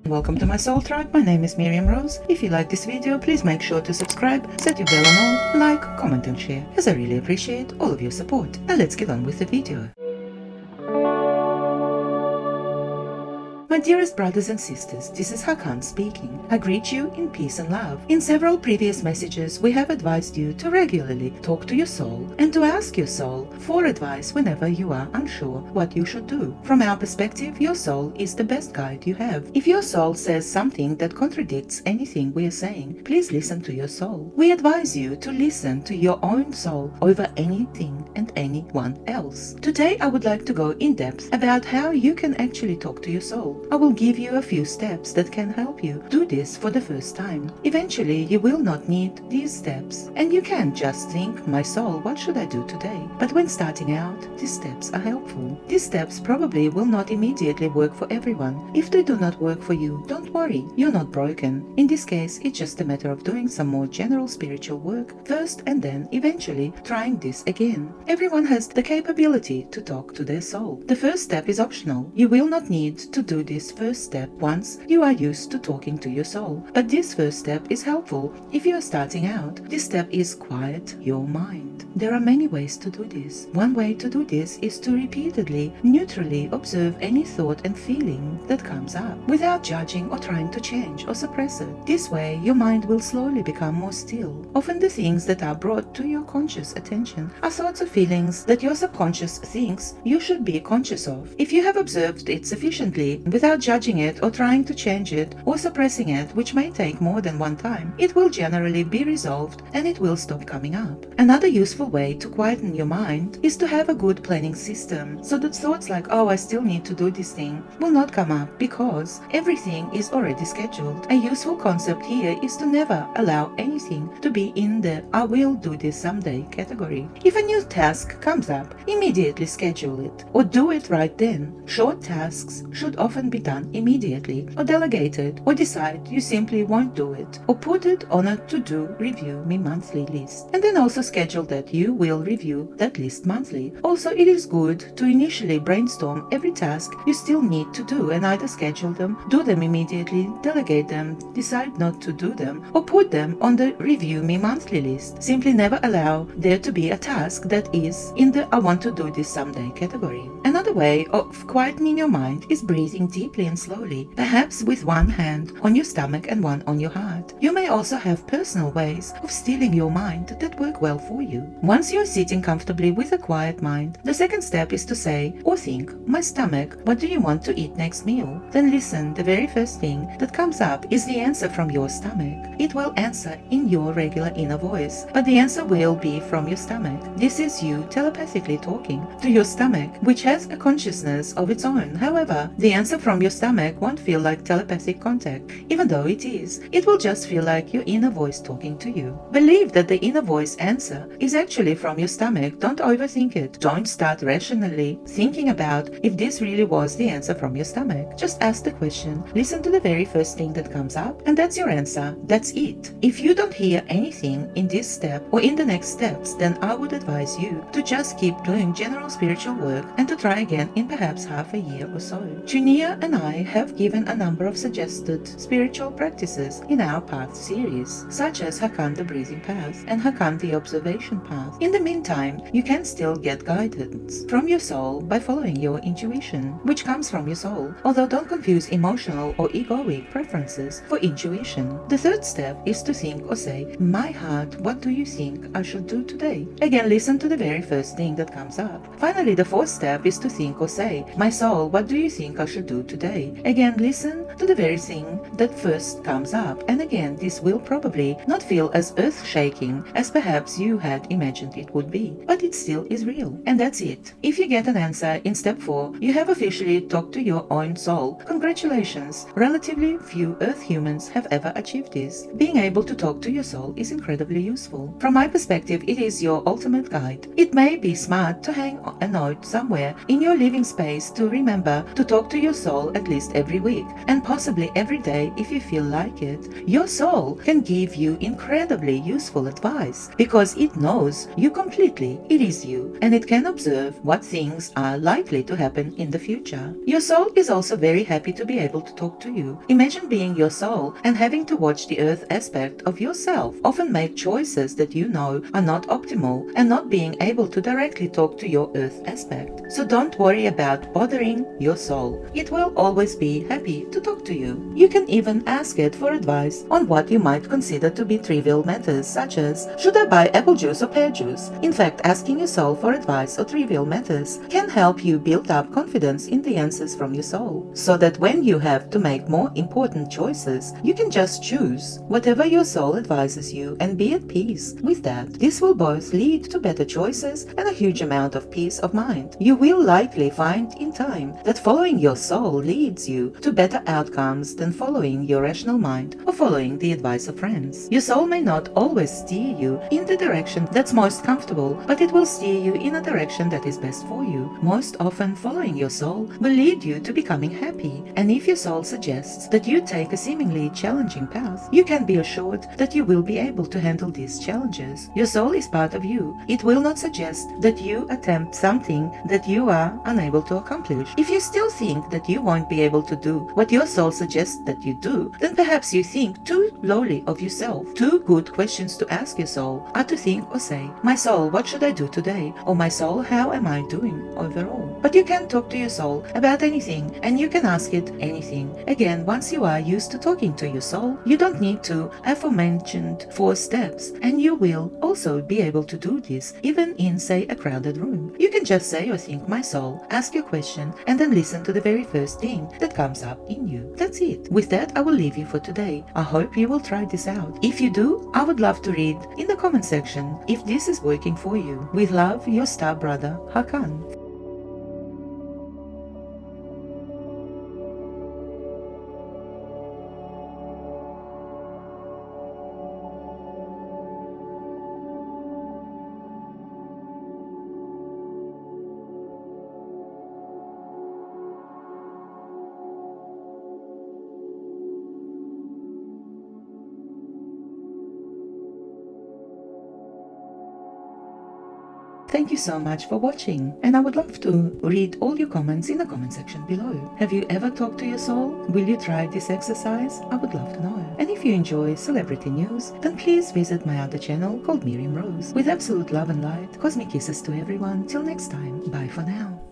Welcome to my soul tribe. My name is Miriam Rose. If you like this video, please make sure to subscribe, set your bell on all, like, comment and share, as I really appreciate all of your support. Now let's get on with the video. My dearest brothers and sisters, this is Hakann speaking. I greet you in peace and love. In several previous messages, we have advised you to regularly talk to your soul and to ask your soul for advice whenever you are unsure what you should do. From our perspective, your soul is the best guide you have. If your soul says something that contradicts anything we are saying, please listen to your soul. We advise you to listen to your own soul over anything and anyone else. Today, I would like to go in depth about how you can actually talk to your soul. I will give you a few steps that can help you do this for the first time. Eventually, you will not need these steps, and you can just think, my soul, what should I do today? But when starting out, these steps are helpful. These steps probably will not immediately work for everyone. If they do not work for you, don't worry, you're not broken. In this case, it's just a matter of doing some more general spiritual work first and then eventually trying this again. Everyone has the capability to talk to their soul. The first step is optional. You will not need to do this first step once you are used to talking to your soul. But this first step is helpful if you are starting out. This step is quiet your mind. There are many ways to do this. One way to do this is to repeatedly, neutrally observe any thought and feeling that comes up, without judging or trying to change or suppress it. This way, your mind will slowly become more still. Often the things that are brought to your conscious attention are thoughts or feelings that your subconscious thinks you should be conscious of. If you have observed it sufficiently, without judging it or trying to change it or suppressing it, which may take more than one time, it will generally be resolved and it will stop coming up. Another useful way to quieten your mind is to have a good planning system, so that thoughts like, oh, I still need to do this thing, will not come up because everything is already scheduled. A useful concept here is to never allow anything to be in the I will do this someday category. If a new task comes up, immediately schedule it or do it right then. Short tasks should often be done immediately or delegated, or decide you simply won't do it, or put it on a to-do review me monthly list, and then also schedule that you will review that list monthly. Also, it is good to initially brainstorm every task you still need to do and either schedule them, do them immediately, delegate them, decide not to do them, or put them on the review me monthly list. Simply never allow there to be a task that is in the I want to do this someday category. Another way of quietening your mind is breathing deeply and slowly, perhaps with one hand on your stomach and one on your heart. You may also have personal ways of stilling your mind that work well for you. Once you're sitting comfortably with a quiet mind, the second step is to say or think, my stomach, what do you want to eat next meal? Then listen, the very first thing that comes up is the answer from your stomach. It will answer in your regular inner voice, but the answer will be from your stomach. This is you telepathically talking to your stomach, which has a consciousness of its own. However, the answer from your stomach won't feel like telepathic contact, even though it is. It will just feel like your inner voice talking to you. Believe that the inner voice answer is actually from your stomach. Don't overthink it. Don't start rationally thinking about if this really was the answer from your stomach. Just ask the question, listen to the very first thing that comes up, and that's your answer. That's it. If you don't hear anything in this step or in the next steps, then I would advise you to just keep doing general spiritual work and to try again in perhaps half a year or so. Junia and I have given a number of suggested spiritual practices in our Path series, such as Hakann the breathing path and Hakann the observation path. In the meantime, you can still get guidance from your soul by following your intuition, which comes from your soul, although don't confuse emotional or egoic preferences for intuition. The third step is to think or say, my heart, what do you think I should do today? Again, listen to the very first thing that comes up. Finally, the fourth step is to think or say, my soul, what do you think I should do today? Again, listen to the very thing that first comes up. And again, this will probably not feel as earth-shaking as perhaps you had imagined it would be, but it still is real. And that's it. If you get an answer in step 4, you have officially talked to your own soul. Congratulations! Relatively few Earth humans have ever achieved this. Being able to talk to your soul is incredibly useful. From my perspective, it is your ultimate guide. It may be smart to hang a note somewhere in your living space to remember to talk to your soul at least every week, and possibly every day if you feel like it. Your soul can give you incredibly useful advice because it knows you completely. It is you, and it can observe what things are likely to happen in the future. Your soul is also very happy to be able to talk to you you. Imagine being your soul and having to watch the earth aspect of yourself often make choices that you know are not optimal and not being able to directly talk to your earth aspect. So don't worry about bothering your soul. It will always be happy to talk to you. You can even ask it for advice on what you might consider to be trivial matters, such as, should I buy apple juice or pear juice? In fact, asking your soul for advice or trivial matters can help you build up confidence in the answers from your soul, so that when you have to make more important choices, you can just choose whatever your soul advises you and be at peace with that. This will both lead to better choices and a huge amount of peace of mind. You will likely find in time that following your soul leads you to better outcomes than following your rational mind or following the advice of friends. Your soul may not always steer you in the direction that's most comfortable, but it will steer you in a direction that is best for you. Most often, following your soul will lead you to becoming happy, and if your soul suggests that you take a seemingly challenging path, you can be assured that you will be able to handle these challenges. Your soul is part of you. It will not suggest that you attempt something that you are unable to accomplish. If you still think that you won't be able to do what your soul suggests that you do, then perhaps you think too lowly of yourself. Two good questions to ask your soul are to think or say, my soul, what should I do today? Or my soul, how am I doing overall? But you can talk to your soul about anything, and you can ask it anything. Again, once you are used to talking to your soul, you don't need to aforementioned 4 steps, and you will also be able to do this even in, say, a crowded room. You can just say or think, my soul, ask your question, and then listen to the very first thing that comes up in you. That's it. With that, I will leave you for today. I hope you will try this out. If you do, I would love to read in the comment section if this is working for you. With love, your star brother, Hakann. Thank you so much for watching, and I would love to read all your comments in the comment section below. Have you ever talked to your soul? Will you try this exercise? I would love to know. And if you enjoy celebrity news, then please visit my other channel called Miriam Rose. With absolute love and light, cosmic kisses to everyone. Till next time, bye for now.